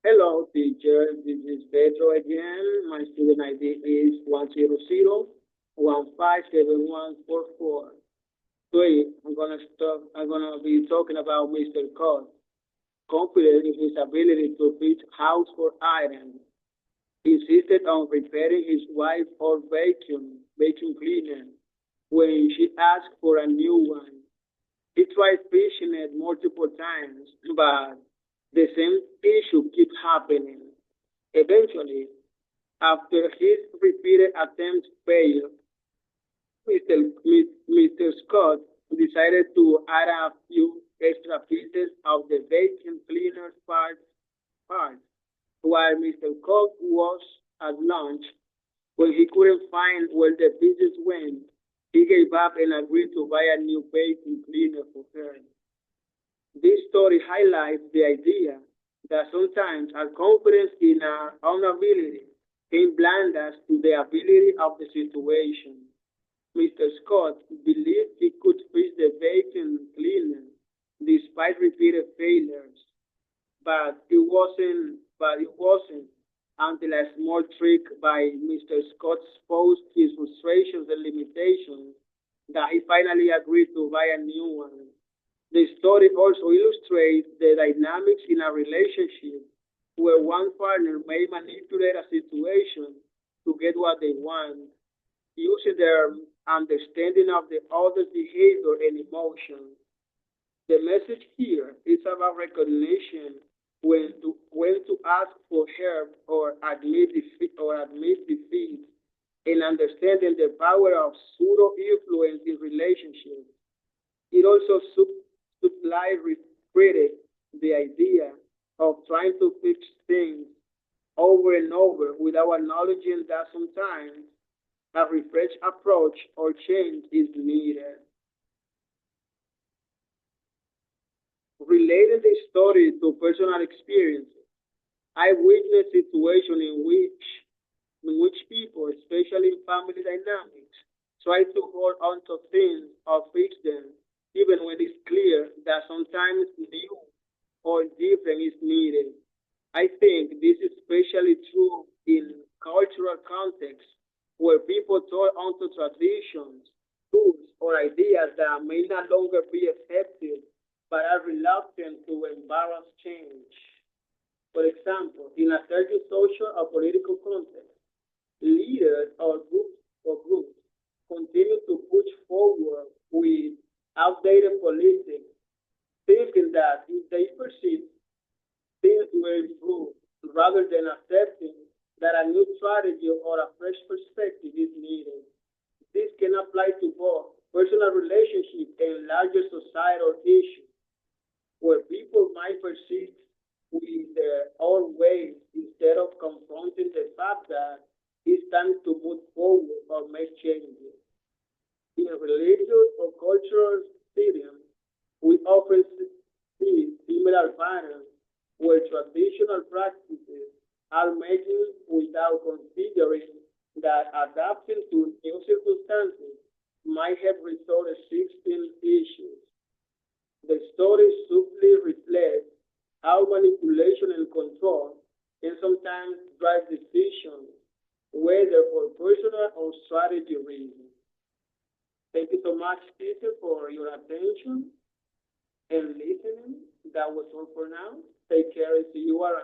Hello, teacher. This is Pedro again. My student ID is 100-157-144. Today, I'm gonna be talking about Mr. Cod, confident in his ability to fix household items. He insisted on repairing his wife or vacuum cleaner when she asked for a new one. He tried fixing it multiple times, but the same issue kept happening. Eventually, after his repeated attempts failed, Mr. Scott decided to add a few extra pieces of the vacuum cleaner's parts. While Mr. Cook was at lunch, when he couldn't find where the pieces went, he gave up and agreed to buy a new vacuum cleaner for her. This story highlights the idea that sometimes our confidence in our own ability can blind us to the ability of the situation. Mr. Scott believed he could fix the vacuum cleaner despite repeated failures, but it wasn't until a small trick by Mr. Scott exposed his frustrations and limitations that he finally agreed to buy a new one. The story also illustrates the dynamics in a relationship where one partner may manipulate a situation to get what they want, using their understanding of the other's behavior and emotions. The message here is about recognition when to ask for help or admit defeat, and understanding the power of pseudo influence in relationships. It also supplies critic the idea of trying to fix things over and over without acknowledging that sometimes a refreshed approach or change is needed. Related the story to personal experiences, I witnessed situations in which people, especially in family dynamics, try to hold on to things or fix them, even when it's clear that sometimes new or different is needed. I think this is especially true in cultural contexts where people hold on to traditions, tools, or ideas that may no longer be effective but are reluctant to embrace change. For example, in a certain social or political context, leaders or groups continue to push forward with outdated politics, thinking that if they persist, things will improve, rather than accepting that a new strategy or a fresh perspective is needed. This can apply to both personal relationships and larger societal issues, where people might persist with their own ways instead of confronting the fact that it's time to move forward or make changes. In religious or cultural settings, we often see similar patterns where traditional practices are maintained without considering that adapting to new circumstances might have resolved existing issues. The story subtly reflects how manipulation and control can sometimes drive decisions, whether for personal or strategy reasons. Thank you so much, teacher, for your attention and listening. That was all for now. Take care and see you around.